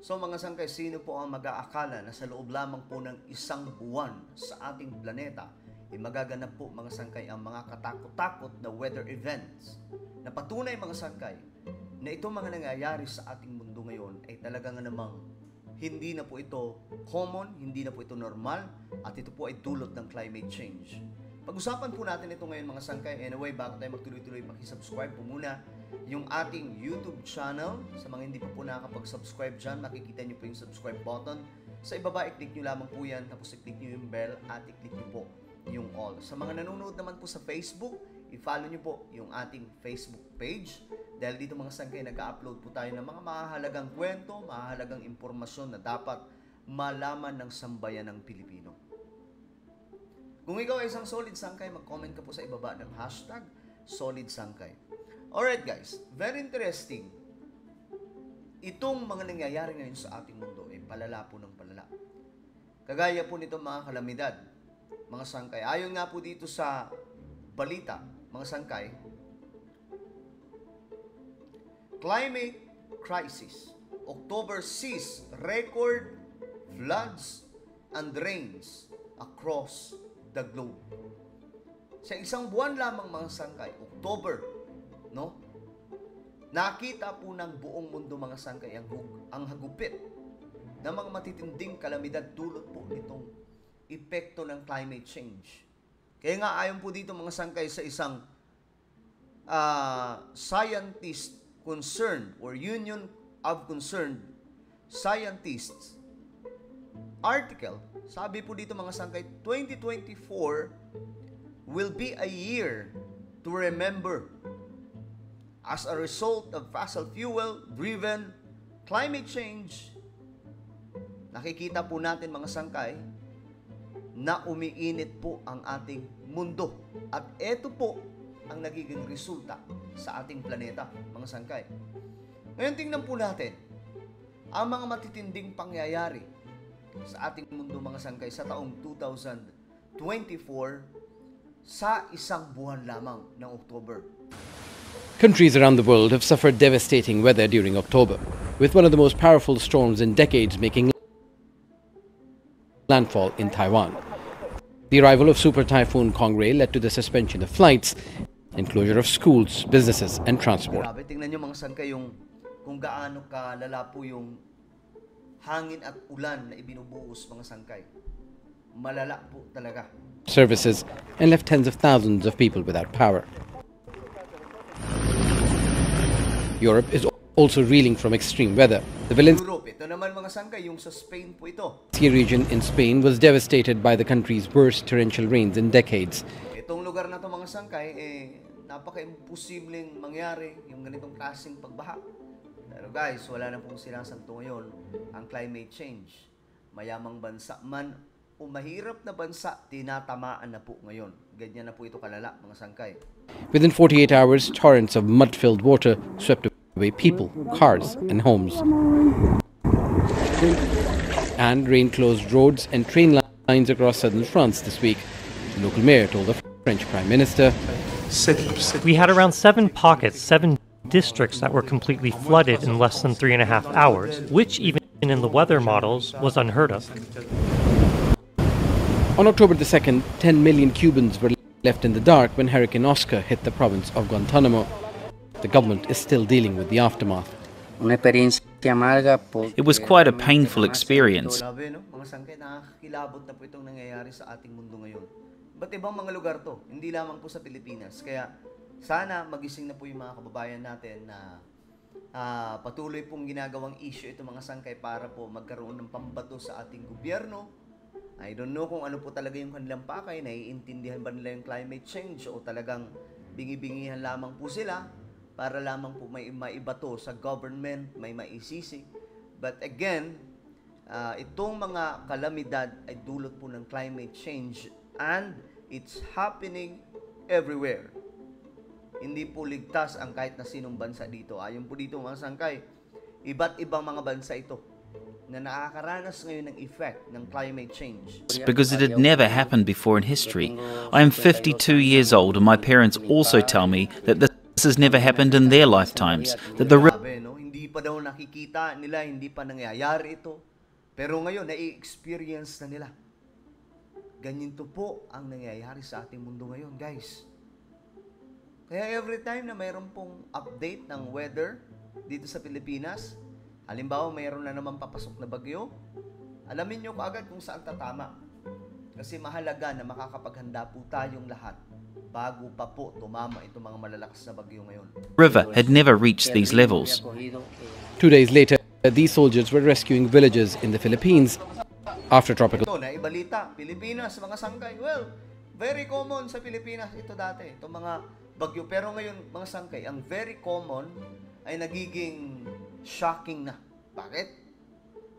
So mga sangkay, sino po ang mag-aakala na sa loob lamang po ng isang buwan sa ating planeta, magaganap po mga sangkay ang mga katakot-takot na weather events na patunay mga sangkay na itong mga nangyayari sa ating mundo ngayon ay talagang namang hindi na po ito common, hindi na po ito normal, at ito po ay dulot ng climate change. Pag-usapan po natin ito ngayon mga sangkay. Anyway, bago tayo magtuloy-tuloy, pakisubscribe po muna yung ating YouTube channel. Sa mga hindi pa po nakakapag-subscribe dyan, makikita nyo po yung subscribe button. Sa ibaba, i-click nyo lamang po yan, tapos i-click nyo yung bell at i-click nyo po yung all. Sa mga nanonood naman po sa Facebook, i-follow nyo po yung ating Facebook page. Dahil dito mga sangkay, nag-upload po tayo ng mga mahahalagang kwento, mahahalagang impormasyon na dapat malaman ng sambayan ng Pilipino. Kung ikaw ay isang solid sangkay, mag-comment ka po sa ibaba ng hashtag solid sangkay. Alright guys, very interesting. Itong mga nangyayari ngayon sa ating mundo ay palala po ng palala. Kagaya po nito mga kalamidad, mga sangkay. Ayon nga po dito sa balita, mga sangkay, climate crisis. October sees record floods and rains across the globe. Sa isang buwan lamang mga sangkay, October, no? Nakita po ng buong mundo mga sangkay ang hagupit ng mga matitinding kalamidad dulot po nitong epekto ng climate change. Kaya nga ayon po dito mga sangkay sa isang scientist concerned or Union of Concerned Scientists article, sabi po dito mga sangkay, 2024 will be a year to remember as a result of fossil fuel driven climate change. Nakikita po natin mga sangkay na umiinit po ang ating mundo, at ito po ang nagiging resulta sa ating planeta mga sangkay. Ngayon tingnan po natin ang mga matitinding pangyayari sa ating mundo mga sangkay sa taong 2024 sa isang buwan lamang ng October. Countries around the world have suffered devastating weather during October, with one of the most powerful storms in decades making landfall in Taiwan. The arrival of Super Typhoon Kongray led to the suspension of flights and closure of schools, businesses and transport. Grabe, tingnan nyo mga sangkay yung kung gaano kalala po yung hangin at ulan na ibinubuhos mga sangkay. Malala po talaga. Services and left tens of thousands of people without power. Europe is also reeling from extreme weather. The Valencia Europe, ito naman mga sangkay, yung sa Spain po ito. region in Spain was devastated by the country's worst torrential rains in decades. Itong lugar na to mga sangkay, napaka-imposibleng mangyari yung ganitong klaseng pagbaha. Pero guys, wala na pong sinasanto ngayon ang climate change. Mayamang bansa man o mahirap na bansa, tinatamaan na po ngayon. Ganyan na po ito kalala, mga sangkay. Within 48 hours, torrents of mud-filled water swept away people, cars and homes. And rain closed roads and train lines across southern France this week. The local mayor told the French Prime Minister, "We had around 7 pockets, 7 districts that were completely flooded in less than 3.5 hours, which even in the weather models was unheard of." On October the 2nd, 10 million Cubans were left in the dark when Hurricane Oscar hit the province of Guantanamo. The government is still dealing with the aftermath. It was quite a painful experience. Mga sangkay, nakakilabot na po itong nangyayari sa ating mundo ngayon. Ba't ibang mga lugar to? Hindi lamang po sa Pilipinas. Kaya sana magising na po yung mga kababayan natin na patuloy pong ginagawang issue ito mga sangkay para po magkaroon ng pambato sa ating gobyerno. I don't know kung ano po talaga yung kanilang pakay, naiintindihan ba nila yung climate change o talagang bingi-bingihan lamang po sila para lamang po may maibato sa government, may maisisi. But again, itong mga kalamidad ay dulot po ng climate change and it's happening everywhere. Hindi po ligtas ang kahit na sinong bansa dito. Ayon po dito mga sangkay, iba't ibang mga bansa ito na nakakaranas ngayon ng effect ng climate change. Because it had never happened before in history. I am 52 years old and my parents also tell me that this has never happened in their lifetimes. That the Grabe, no? Hindi Hindi pa daw nakikita nila, hindi pa nangyayari ito. Pero ngayon, nai-experience na nila. Ganito po ang nangyayari sa ating mundo ngayon, guys. Kaya every time na mayroon pong update ng weather dito sa Pilipinas, halimbawa mayroon na naman papasok na bagyo, alamin nyo kaagad kung saan tatama. Kasi mahalaga na makakapaghanda po tayong lahat bago pa po tumama itong mga malalakas na bagyo ngayon. River had never reached these levels. 2 days later, these soldiers were rescuing villagers in the Philippines after tropical Ito, naibalita, Pilipinas, mga sangkay. Well, very common sa Pilipinas ito dati, itong mga bagyo. Pero ngayon, mga sangkay, ang very common ay nagiging shocking na. Bakit?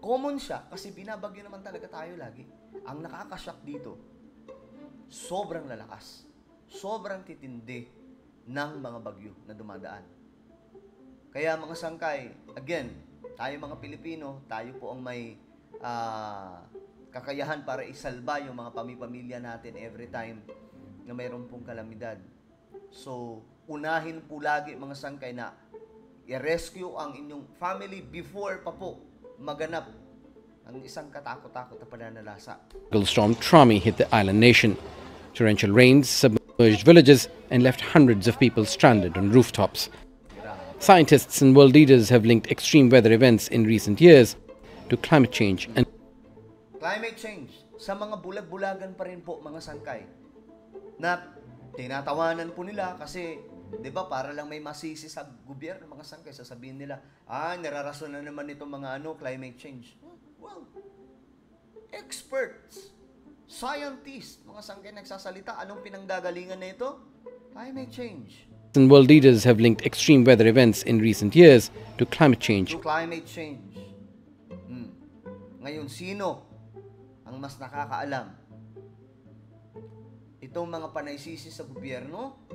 Common siya kasi binabagyo naman talaga tayo lagi. Ang nakakashock dito, sobrang lalakas, sobrang titindi ng mga bagyo na dumadaan. Kaya mga sangkay, again, tayo mga Pilipino, tayo po ang may kakayahan para isalba yung mga pamilya natin every time na mayroon pong kalamidad. So, unahin po lagi mga sangkay na i-rescue ang inyong family before pa po maganap ang isang katakot-takot na pananalasa. storm Trami hit the island nation. Torrential rains submerged villages and left hundreds of people stranded on rooftops. Scientists and world leaders have linked extreme weather events in recent years to climate change and Climate change, sa mga bulag-bulagan pa rin po mga sangkay na tinatawanan po nila kasi, di ba, para lang may masisi sa gobyerno mga sangkay, sasabihin nila, nararason na naman itong mga climate change. Well, experts, scientists, mga sangkay nagsasalita, anong pinanggagalingan na ito? Climate change. and world leaders have linked extreme weather events in recent years to climate change. To climate change. Ngayon, sino ang mas nakakaalam? Itong mga panaysisi sa gobyerno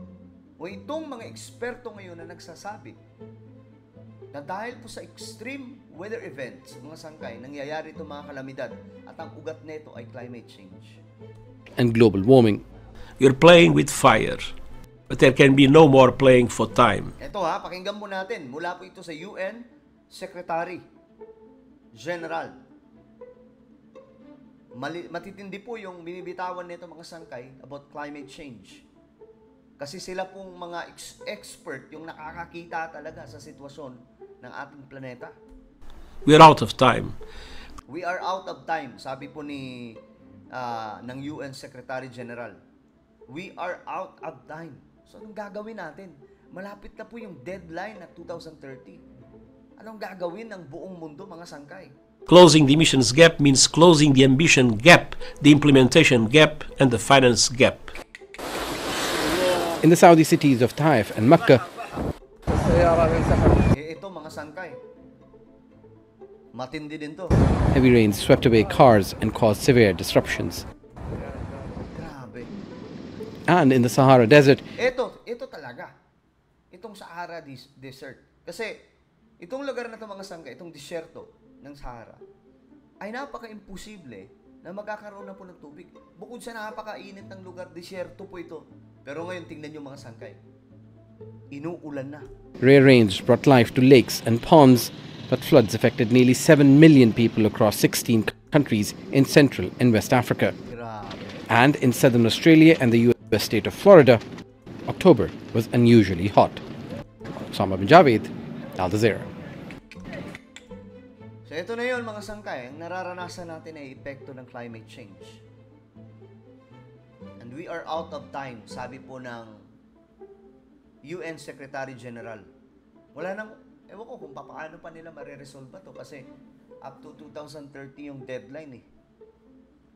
o itong mga eksperto ngayon na nagsasabi na dahil po sa extreme weather events, mga sangkay, nangyayari itong mga kalamidad at ang ugat nito ay climate change. And global warming. You're playing with fire, but there can be no more playing for time. Ito pakinggan po natin. Mula po ito sa UN Secretary General. Matitindi po yung binibitawan nito mga sangkay about climate change. Kasi sila pong mga expert yung nakakakita talaga sa sitwasyon ng ating planeta. We're out of time. We are out of time, sabi po ng UN Secretary General. We are out of time. So anong gagawin natin? Malapit na po yung deadline na 2030. Anong gagawin ng buong mundo mga sangkay? Closing the emissions gap means closing the ambition gap, the implementation gap, and the finance gap. In the Saudi cities of Taif and Makkah, Ito mga sangkay. Matindi din to. heavy rains swept away cars and caused severe disruptions. Grabe. And in the Sahara Desert, Ito talaga. Itong Sahara Desert. Kasi itong lugar na to mga sangkay, itong disyerto ng Sahara, ay napaka-imposible na magkakaroon na po ng tubig. Bukod sa napakainit ng lugar, disyerto po ito. Pero ngayon, tingnan nyo mga sangkay. Inuulan na. rare rains brought life to lakes and ponds, but floods affected nearly 7 million people across 16 countries in Central and West Africa. Grabe. And in southern Australia and the US state of Florida, October was unusually hot. Osama bin Javed, Al Jazeera. So ito na yun mga sangkay, ang nararanasan natin ay epekto ng climate change. And we are out of time, sabi po ng UN Secretary General. Wala nang, ewan ko kung paano pa nila mariresolve to kasi up to 2030 yung deadline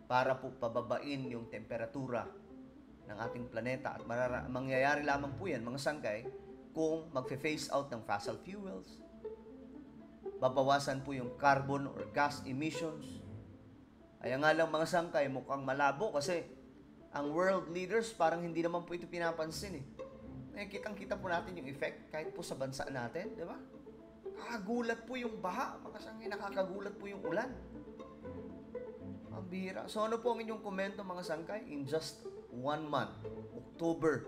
para po pababain yung temperatura ng ating planeta at mangyayari lamang po yan mga sangkay kung magfe-phase out ng fossil fuels, babawasan po yung carbon or gas emissions. Kaya nga lang mga sangkay, mukhang malabo kasi ang world leaders parang hindi naman po ito pinapansin kitang-kita po natin yung effect kahit po sa bansa natin, di ba? Nakakagulat po yung baha, mga sangkay, nakakagulat po yung ulan. Ang bihira. So ano po ang inyong komento mga sangkay? In just 1 month, October,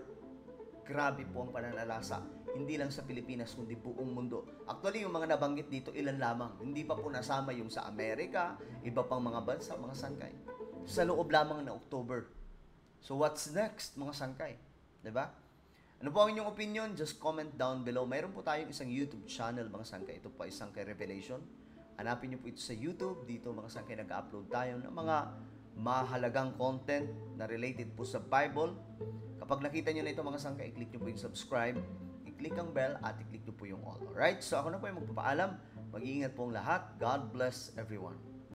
grabe po ang pananalasa. hindi lang sa Pilipinas, kundi buong mundo. Actually, yung mga nabanggit dito, ilan lamang. Hindi pa po nasama yung sa Amerika, iba pang mga bansa, mga sangkay. Sa loob lamang na October. So, what's next, mga sangkay? Diba? Ano po ang inyong opinion? Just comment down below. Mayroon po tayong isang YouTube channel, mga sangkay. Ito po ay Sangkay Revelation. Hanapin niyo po ito sa YouTube. Dito, mga sangkay, nag-upload tayo ng mga mahalagang content na related po sa Bible. Kapag nakita niyo na ito, mga sangkay, i-click niyo po yung subscribe, i-click ang bell, at i-click niyo po yung all. Alright? So, ako na po yung magpapaalam. Mag-iingat po ang lahat. God bless everyone.